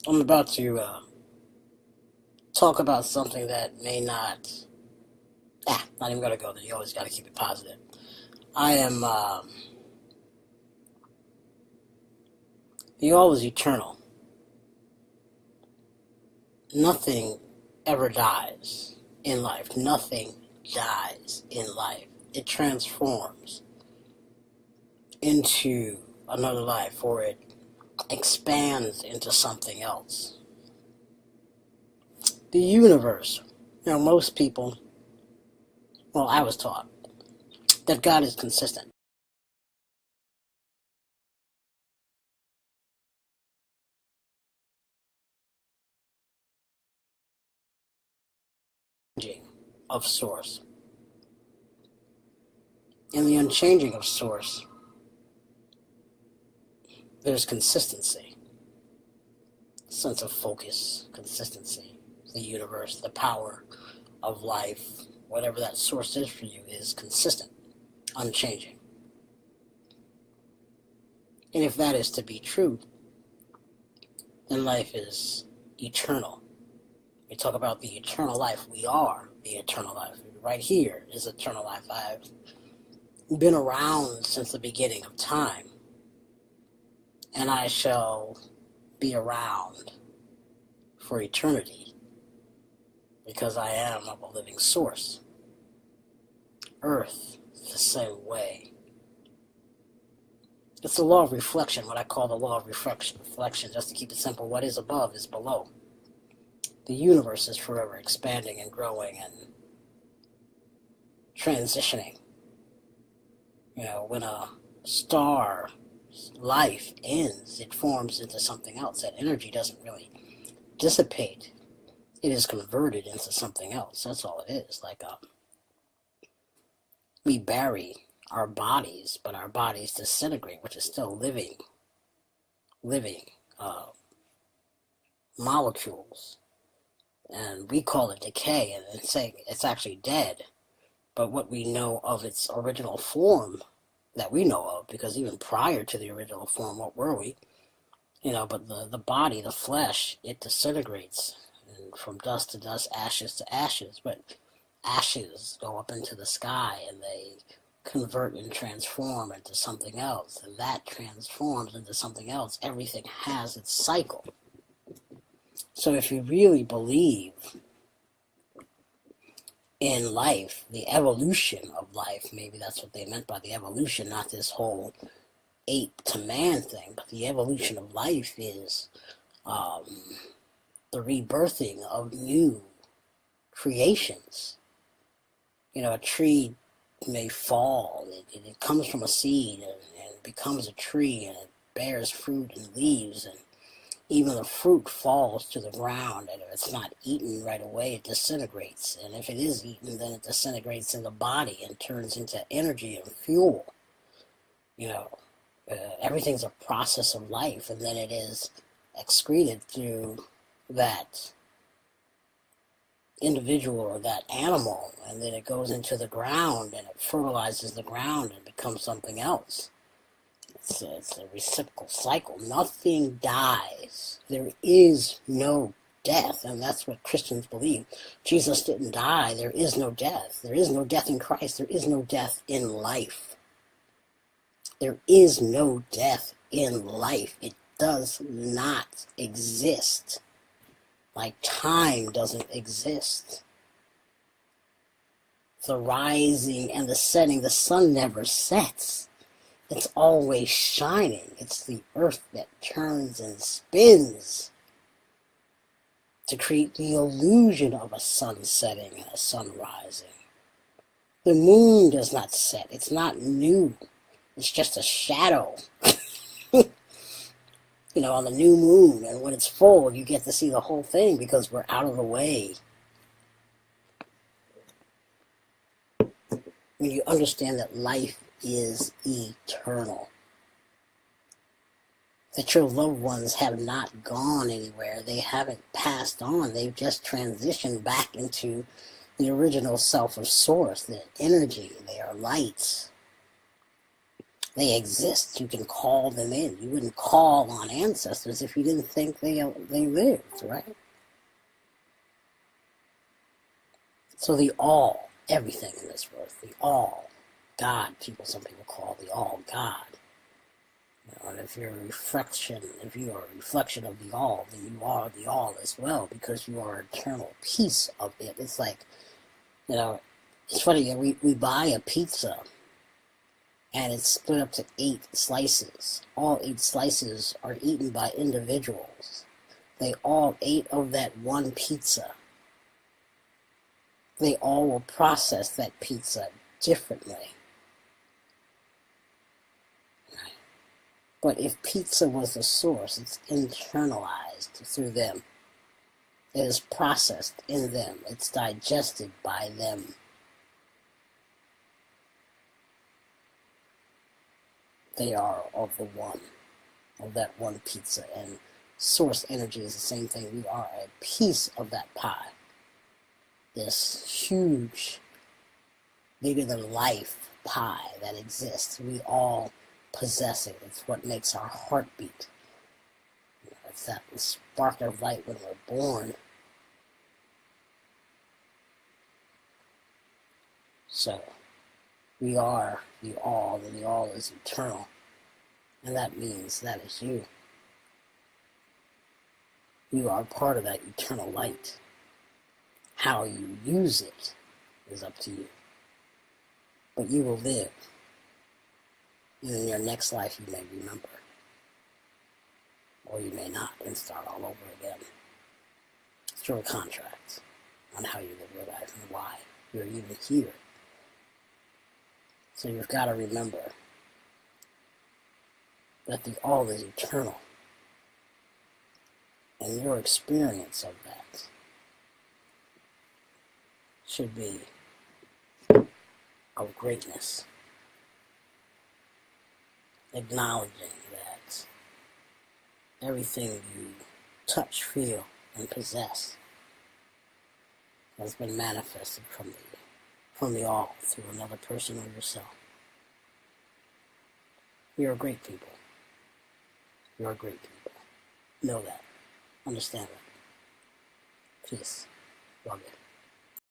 I'm about to talk about something that may not. Not even gonna go there. You always gotta keep it positive. I am. The all is eternal. Nothing ever dies in life. Nothing dies in life. It transforms into another life, or it expands into something else. The universe. Most people. Well, I was taught that God is consistent. Of source. In the unchanging of source, there's consistency, sense of focus, consistency. The universe, the power of life, whatever that source is for you, is consistent, unchanging. And if that is to be true, then life is eternal. We talk about the eternal life. We are the eternal life. Right here is eternal life. I've been around since the beginning of time, and I shall be around for eternity, because I am of a living source. Earth, the same way. It's the law of reflection, what I call the law of reflection, just to keep it simple. What is above is below. The universe is forever expanding and growing and transitioning. When a star life ends, it forms into something else. That energy doesn't really dissipate. It is converted into something else. That's all it is. We bury our bodies, but our bodies disintegrate, which is still living molecules. And we call it decay, and say it's actually dead. But what we know of its original form, that we know of, because even prior to the original form, what were we? But the body, the flesh, it disintegrates, and from dust to dust, ashes to ashes. But ashes go up into the sky, and they convert and transform into something else, and that transforms into something else. Everything has its cycle. So if you really believe in life, the evolution of life, maybe that's what they meant by the evolution, not this whole ape to man thing, but the evolution of life is the rebirthing of new creations. A tree may fall, it comes from a seed and becomes a tree, and it bears fruit and leaves, and even the fruit falls to the ground, and if it's not eaten right away, it disintegrates. And if it is eaten, then it disintegrates in the body and turns into energy and fuel. Everything's a process of life, and then it is excreted through that individual or that animal, and then it goes into the ground, and it fertilizes the ground and becomes something else. It's a reciprocal cycle. Nothing dies. There is no death, and that's what Christians believe. Jesus didn't die. There is no death. There is no death in Christ. There is no death in life. There is no death in life. It does not exist. Like time doesn't exist. The rising and the setting, the sun never sets. It's always shining. It's the earth that turns and spins to create the illusion of a sun setting and a sun rising. The moon does not set. It's not new. It's just a shadow. On the new moon, and when it's full, you get to see the whole thing because we're out of the way. When you understand that life is eternal, that your loved ones have not gone anywhere, they haven't passed on, they've just transitioned back into the original self of source, the energy, they are lights. They exist. You can call them in. You wouldn't call on ancestors if you didn't think they lived, right? So the all, everything in this earth, the all, God, some people call the all God. And if you're a reflection, of the all, then you are the all as well, because you are an eternal piece of it. It's like, it's funny, we buy a pizza and it's split up to 8 slices. All 8 slices are eaten by individuals. They all ate of that one pizza. They all will process that pizza differently. But if pizza was the source, it's internalized through them. It is processed in them. It's digested by them. They are of the one, of that one pizza. And source energy is the same thing. We are a piece of that pie. This huge, bigger than life pie that exists. We all possess it. It's what makes our heart beat. It's that spark of light when we're born. So, we are the all, and the all is eternal. And that means that is you. You are part of that eternal light. How you use it is up to you. But you will live. And in your next life you may remember. Or you may not, and start all over again. Through a contract on how you live your life and why you're even here. So you've got to remember that the all is eternal. And your experience of that should be of greatness. Acknowledging that everything you touch, feel, and possess has been manifested from the all through another person or yourself. You're a great people. You're a great people. Know that. Understand that. Peace. Love you.